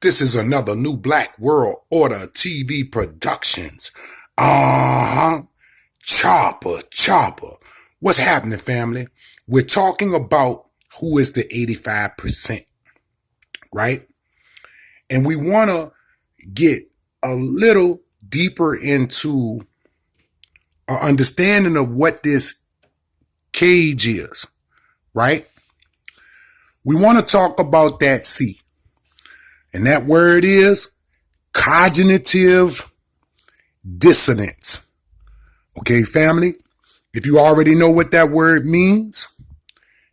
This is another New Black World Order TV Productions. Chopper. What's happening, family? We're talking about who is the 85%, right? And we want to get a little deeper into our understanding of what this cage is, right? We want to talk about that C. And that word is cognitive dissonance. Okay, family? If you already know what that word means,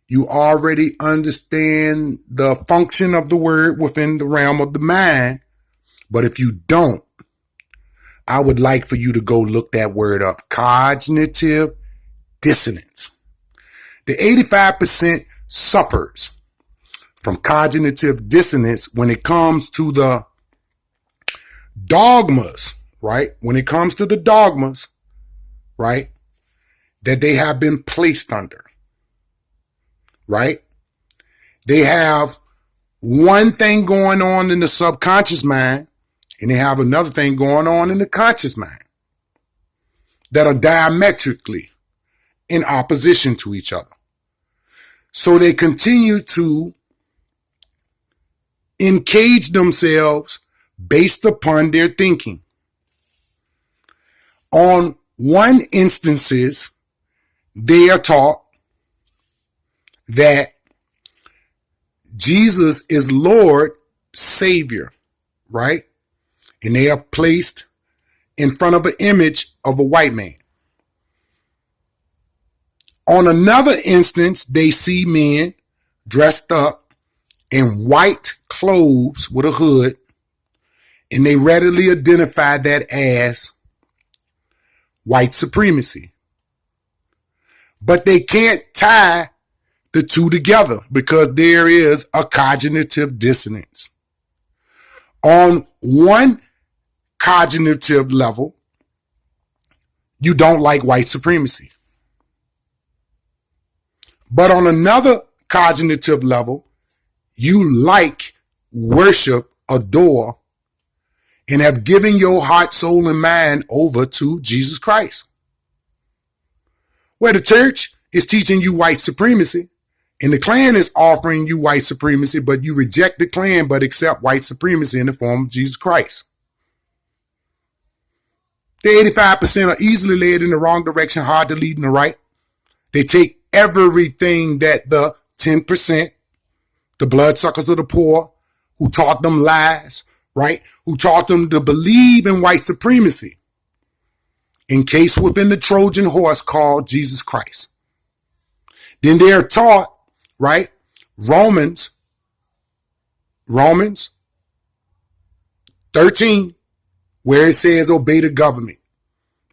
you already understand the function of the word within the realm of the mind. But if you don't, I would like for you to go look that word up. Cognitive dissonance. The 85% suffers from cognitive dissonance when it comes to the dogmas, right? When it comes to the dogmas, right? That they have been placed under, right? They have one thing going on in the subconscious mind, and they have another thing going on in the conscious mind that are diametrically in opposition to each other. So they continue to encage themselves based upon their thinking. On one instances, they are taught that Jesus is Lord, Savior, right? And they are placed in front of an image of a white man. On another instance, they see men dressed up in white clothes with a hood, and they readily identify that as white supremacy. But they can't tie the two together because there is a cognitive dissonance. On one cognitive level, you don't like white supremacy. But on another cognitive level, you like, worship, adore, and have given your heart, soul, and mind over to Jesus Christ. Where the church is teaching you white supremacy, and the Klan is offering you white supremacy, but you reject the Klan but accept white supremacy in the form of Jesus Christ. The 85% are easily led in the wrong direction, hard to lead in the right. They take everything that the 10%, the bloodsuckers of the poor, who taught them lies, right? Who taught them to believe in white supremacy, encased within the Trojan horse called Jesus Christ. Then they are taught, right? Romans 13, where it says obey the government.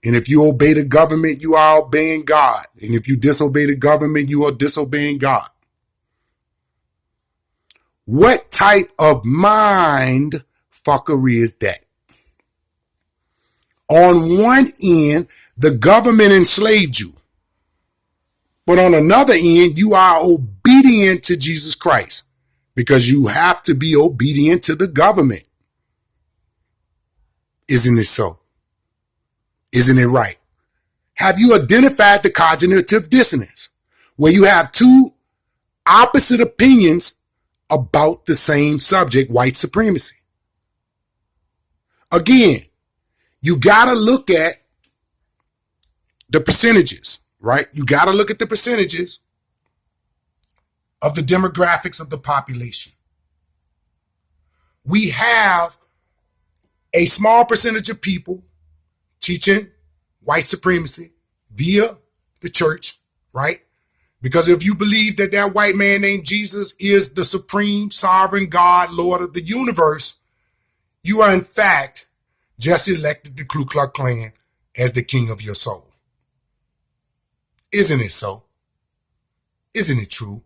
And if you obey the government, you are obeying God. And if you disobey the government, you are disobeying God. What type of mind fuckery is that? On one end, the government enslaved you. But on another end, you are obedient to Jesus Christ because you have to be obedient to the government. Isn't it so? Isn't it right? Have you identified the cognitive dissonance where you have two opposite opinions about the same subject, white supremacy? Again, you got to look at the percentages, right? You got to look at the percentages of the demographics of the population. We have a small percentage of people teaching white supremacy via the church, right? Because if you believe that that white man named Jesus is the supreme sovereign God, Lord of the universe, you are in fact just elected the Ku Klux Klan as the king of your soul. Isn't it so? Isn't it true?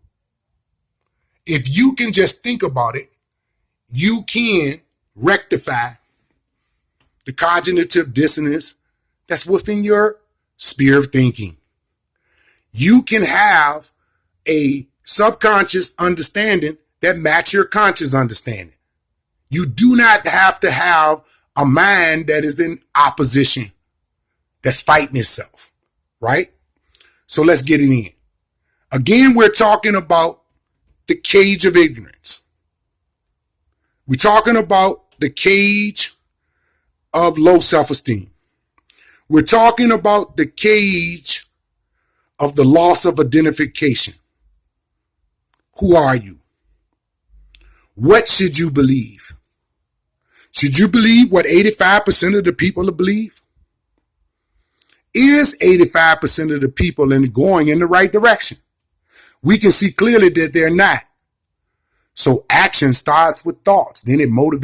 If you can just think about it, you can rectify the cognitive dissonance that's within your sphere of thinking. You can have a subconscious understanding that match your conscious understanding. You do not have to have a mind that is in opposition, that's fighting itself, right? So let's get it in. Again, we're talking about the cage of ignorance. We're talking about the cage of low self-esteem. We're talking about the cage of the loss of identification. Who are you? What should you believe? Should you believe what 85% of the people believe? Is 85% of the people going in the right direction? We can see clearly that they're not. So action starts with thoughts, then it motivates.